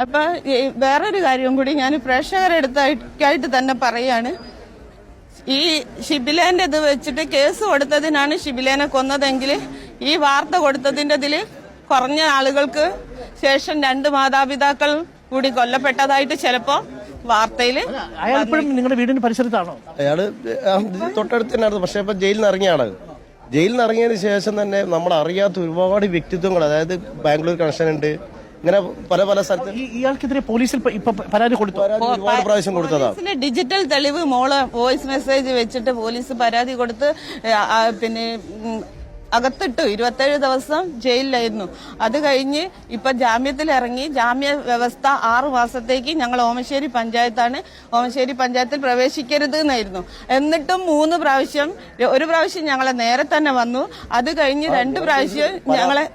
അപ്പൊ വേറൊരു കാര്യം കൂടി ഞാൻ പ്രേക്ഷകരെടുത്തായിട്ട് തന്നെ പറയാണ്. ഈ ഷിബിലേന്റെ ഇത് വെച്ചിട്ട് കേസ് കൊടുത്തതിനാണ് ഷിബിലേനെ കൊന്നതെങ്കിൽ ഈ വാർത്ത കൊടുത്തതിന്റെ ഇതില് കുറഞ്ഞ ആളുകൾക്ക് ശേഷം 2 മാതാപിതാക്കൾ കൂടി കൊല്ലപ്പെട്ടതായിട്ട് ചിലപ്പോ വാർത്തയില്. അയാളിപ്പോഴും നിങ്ങളുടെ വീടിന് പരിസരത്താണോ? അയാള് തൊട്ടടുത്ത് തന്നെയായിരുന്നു. പക്ഷെ ഇപ്പൊ ജയിലിൽ നിന്ന് ഇറങ്ങിയാണ്. ജയിലിൽ നിന്ന് ഇറങ്ങിയതിന് ശേഷം തന്നെ നമ്മൾ അറിയാത്ത ഒരുപാട് വ്യക്തിത്വങ്ങൾ, അതായത് ബാംഗ്ലൂർ കണക്ഷൻ ഉണ്ട്, ഇങ്ങനെ പല സ്ഥലത്ത് ഇയാൾക്കെതിരെ പോലീസിൽ പരാതി കൊടുത്തു. ഒരുപാട് പ്രാവശ്യം കൊടുത്തതാണ്. ഡിജിറ്റൽ തെളിവ് മോള് വോയിസ് മെസ്സേജ് വെച്ചിട്ട് പോലീസ് പരാതി കൊടുത്ത് പിന്നെ അകത്തിട്ടു. 27 ദിവസം ജയിലിലായിരുന്നു. അത് കഴിഞ്ഞ് ഇപ്പൊ ജാമ്യത്തിൽ ഇറങ്ങി. ജാമ്യ വ്യവസ്ഥ 6 മാസത്തേക്ക് ഞങ്ങൾ ഓമശ്ശേരി പഞ്ചായത്താണ്. ഓമശ്ശേരി പഞ്ചായത്തിൽ പ്രവേശിക്കരുത് എന്നായിരുന്നു. എന്നിട്ടും 3 പ്രാവശ്യം, ഒരു പ്രാവശ്യം ഞങ്ങളെ നേരെ തന്നെ വന്നു. അത് കഴിഞ്ഞ് 2 പ്രാവശ്യം ഞങ്ങളെ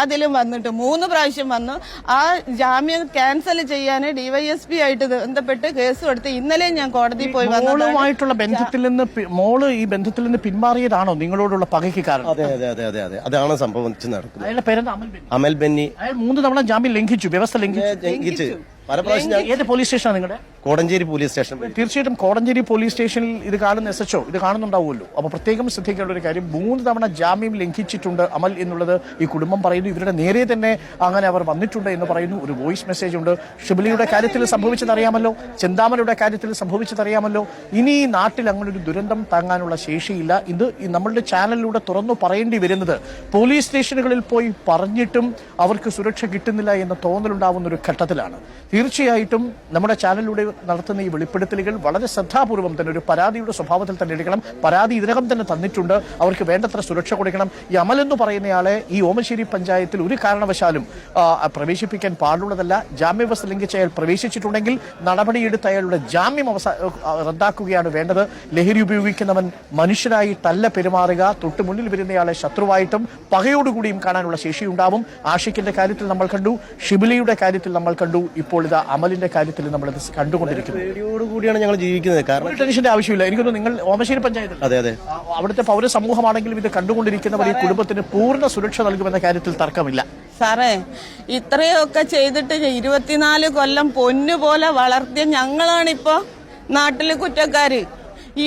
അതിലും വന്നിട്ട് 3 പ്രാവശ്യം വന്നു. ആ ജാമ്യം ക്യാൻസൽ ചെയ്യാൻ ഡിവൈഎസ്പി ആയിട്ട് ബന്ധപ്പെട്ട് കേസ് കൊടുത്ത് ഇന്നലെ ഞാൻ കോടതിയിൽ പോയി വന്നതുമായിട്ടുള്ള ബന്ധത്തിൽ നിന്ന് മോള് ഈ ബന്ധത്തിൽ നിന്ന് പിന്മാറിയതാണോ നിങ്ങളോടുള്ള പകയ്ക്ക് കാരണം? അതെ അതെ അതെ അതെ അതെ അതാണ് സംഭവിച്ചു നടക്കുന്നത്. അയാളുടെ പേരെന്താ? അമൽ ബെന്നി. അയാൾ 3 തവണ ജാമ്യം ലംഘിച്ചു, വ്യവസ്ഥ ലംഘിച്ചു. ഏത് പോലീസ് സ്റ്റേഷനാണ് നിങ്ങളുടെ? Kodanchery police station. തീർച്ചയായിട്ടും കോടഞ്ചേരി പോലീസ് സ്റ്റേഷനിൽ ഇത് കാണുന്ന SHO ഇത് കാണുന്നുണ്ടാവുമല്ലോ. അപ്പൊ പ്രത്യേകം ശ്രദ്ധിക്കേണ്ട ഒരു കാര്യം, 3 തവണ ജാമ്യം ലംഘിച്ചിട്ടുണ്ട് അമൽ എന്നുള്ളത് ഈ കുടുംബം പറയുന്നു. ഇവരുടെ നേരെ തന്നെ അങ്ങനെ അവർ വന്നിട്ടുണ്ട് എന്ന് പറയുന്നു. ഒരു വോയിസ് മെസ്സേജ് ഉണ്ട്. ഷിബിലിയുടെ കാര്യത്തിൽ സംഭവിച്ചതറിയാമല്ലോ, ചെന്താമരയുടെ കാര്യത്തിൽ സംഭവിച്ചതറിയാമല്ലോ. ഇനി ഈ നാട്ടിൽ അങ്ങനെ ഒരു ദുരന്തം താങ്ങാനുള്ള ശേഷിയില്ല. ഇത് നമ്മളുടെ ചാനലിലൂടെ തുറന്നു പറയേണ്ടി വരുന്നത് പോലീസ് സ്റ്റേഷനുകളിൽ പോയി പറഞ്ഞിട്ടും അവർക്ക് സുരക്ഷ കിട്ടുന്നില്ല എന്ന തോന്നലുണ്ടാവുന്ന ഒരു ഘട്ടത്തിലാണ്. തീർച്ചയായിട്ടും നമ്മുടെ ചാനലിലൂടെ നടത്തുന്ന ഈ വെളിപ്പെടുത്തലുകൾ വളരെ ശ്രദ്ധാപൂർവം തന്നെ ഒരു പരാതിയുടെ സ്വഭാവത്തിൽ തന്നെ എടുക്കണം. പരാതി ഇതിനകം തന്നെ തന്നിട്ടുണ്ട്, അവർക്ക് വേണ്ടത്ര സുരക്ഷ കൊടുക്കണം. ഈ അമൽ എന്ന് പറയുന്നയാളെ ഈ ഓമശ്ശേരി പഞ്ചായത്തിൽ ഒരു കാരണവശാലും പ്രവേശിപ്പിക്കാൻ പാടുള്ളതല്ല. ജാമ്യവ്യവസ്ഥ ലംഘിച്ച് അയാൾ പ്രവേശിച്ചിട്ടുണ്ടെങ്കിൽ നടപടിയെടുത്ത് അയാളുടെ ജാമ്യം റദ്ദാക്കുകയാണ് വേണ്ടത്. ലഹരി ഉപയോഗിക്കുന്നവൻ മനുഷ്യരായിട്ടല്ല പെരുമാറുക. തൊട്ട് മുന്നിൽ വരുന്നയാളെ ശത്രുവായിട്ടും പകയോടുകൂടിയും കാണാനുള്ള ശേഷിയുണ്ടാവും. ആഷിഖിന്റെ കാര്യത്തിൽ നമ്മൾ കണ്ടു, ഷിബിലിയുടെ കാര്യത്തിൽ നമ്മൾ കണ്ടു, ഇപ്പോൾ ഇത് അമലിന്റെ കാര്യത്തിൽ നമ്മൾ കണ്ടുകൊണ്ടിരിക്കുന്നത്. കൂടിയാണ് ഞങ്ങൾ ജീവിക്കുന്നത്. കാരണം ടെൻഷന്റെ ആവശ്യമില്ല. എനിക്കൊന്ന് നിങ്ങൾ ഓമശ്ശേരി പഞ്ചായത്ത്, അതെ അതെ, അവിടുത്തെ പൗരസമൂഹമാണെങ്കിലും ഇത് കണ്ടുകൊണ്ടിരിക്കുന്നവർ ഈ കുടുംബത്തിന് പൂർണ്ണ സുരക്ഷ നൽകുമെന്ന കാര്യത്തിൽ തർക്കമില്ല. സാറേ, ഇത്രയൊക്കെ ചെയ്തിട്ട് 24 കൊല്ലം പൊന്നുപോലെ വളർത്തിയ ഞങ്ങളാണിപ്പോ നാട്ടില് കുറ്റക്കാര്. ഈ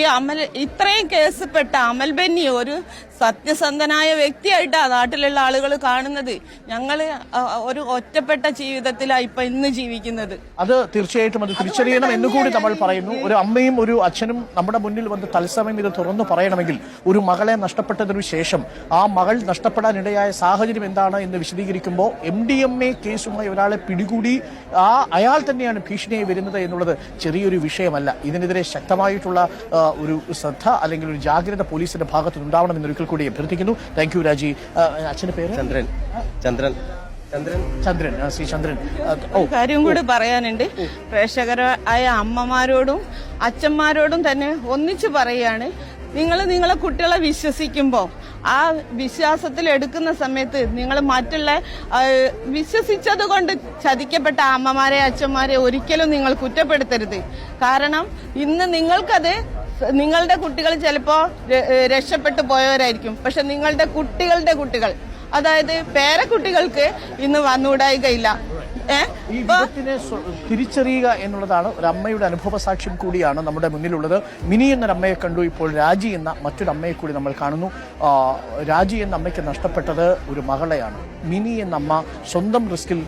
ഇത്രയും കേസുപെട്ട അമൽ ബെന്നി ഒരു സത്യസന്ധനായ വ്യക്തിയായിട്ടാണ് നാട്ടിലുള്ള ആളുകൾ കാണുന്നത്. ഞങ്ങള് ഒരു ഒറ്റപ്പെട്ട ജീവിതത്തിലാണ് ഇപ്പൊ ഇന്ന് ജീവിക്കുന്നത്. അത് തീർച്ചയായിട്ടും അത് തിരിച്ചറിയണം എന്നുകൂടി നമ്മൾ പറയുന്നു. ഒരു അമ്മയും ഒരു അച്ഛനും നമ്മുടെ മുന്നിൽ വന്ന് തത്സമയം ഇത് തുറന്നു പറയണമെങ്കിൽ, ഒരു മകളെ നഷ്ടപ്പെട്ടതിനു ശേഷം ആ മകൾ നഷ്ടപ്പെടാനിടയായ സാഹചര്യം എന്താണ് എന്ന് വിശദീകരിക്കുമ്പോൾ MDMA കേസുമായി ഒരാളെ പിടികൂടി അയാൾ തന്നെയാണ് ഭീഷണിയായി വരുന്നത് എന്നുള്ളത് ചെറിയൊരു വിഷയമല്ല. ഇതിനെതിരെ ശക്തമായിട്ടുള്ള ഒരു ശ്രദ്ധ അല്ലെങ്കിൽ ഒരു ജാഗ്രത പോലീസിന്റെ ഭാഗത്ത് ഉണ്ടാവണം എന്നൊരിക്കൽ കൂടി അഭ്യർത്ഥിക്കുന്നു. താങ്ക് യു രാജി. അച്ഛന്റെ പേര്? ചന്ദ്രൻ. ശ്രീ ചന്ദ്രൻ, കാര്യം കൂടി പറയാനുണ്ട്. പ്രേക്ഷകരായ അമ്മമാരോടും അച്ഛന്മാരോടും തന്നെ ഒന്നിച്ചു പറയാണ്, നിങ്ങളെ കുട്ടികളെ വിശ്വസിക്കുമ്പോൾ ആ വിശ്വാസത്തിൽ എടുക്കുന്ന സമയത്ത് നിങ്ങൾ മറ്റുള്ള വിശ്വസിച്ചത് കൊണ്ട് ചതിക്കപ്പെട്ട അമ്മമാരെ അച്ഛന്മാരെ ഒരിക്കലും നിങ്ങൾ കുറ്റപ്പെടുത്തരുത്. കാരണം ഇന്ന് നിങ്ങൾക്കത്, നിങ്ങളുടെ കുട്ടികൾ ചിലപ്പോ രക്ഷപ്പെട്ടു പോയവരായിരിക്കും, പക്ഷെ നിങ്ങളുടെ കുട്ടികളുടെ കുട്ടികൾ, അതായത് പേരക്കുട്ടികൾക്ക് ഇന്ന് വന്നുകൂടായികയില്ല. ഈ വിപത്തിനെ തിരിച്ചറിയുക എന്നുള്ളതാണ് ഒരു അമ്മയുടെ അനുഭവ സാക്ഷ്യം കൂടിയാണ് നമ്മുടെ മുന്നിലുള്ളത്. മിനി എന്നൊരമ്മയെ കണ്ടു, ഇപ്പോൾ രാജി എന്ന മറ്റൊരു അമ്മയെ കൂടി നമ്മൾ കാണുന്നു. രാജി എന്ന അമ്മയ്ക്ക് നഷ്ടപ്പെട്ടത് ഒരു മകളെയാണ്. മിനി എന്ന അമ്മ സ്വന്തം റിസ്കിൽ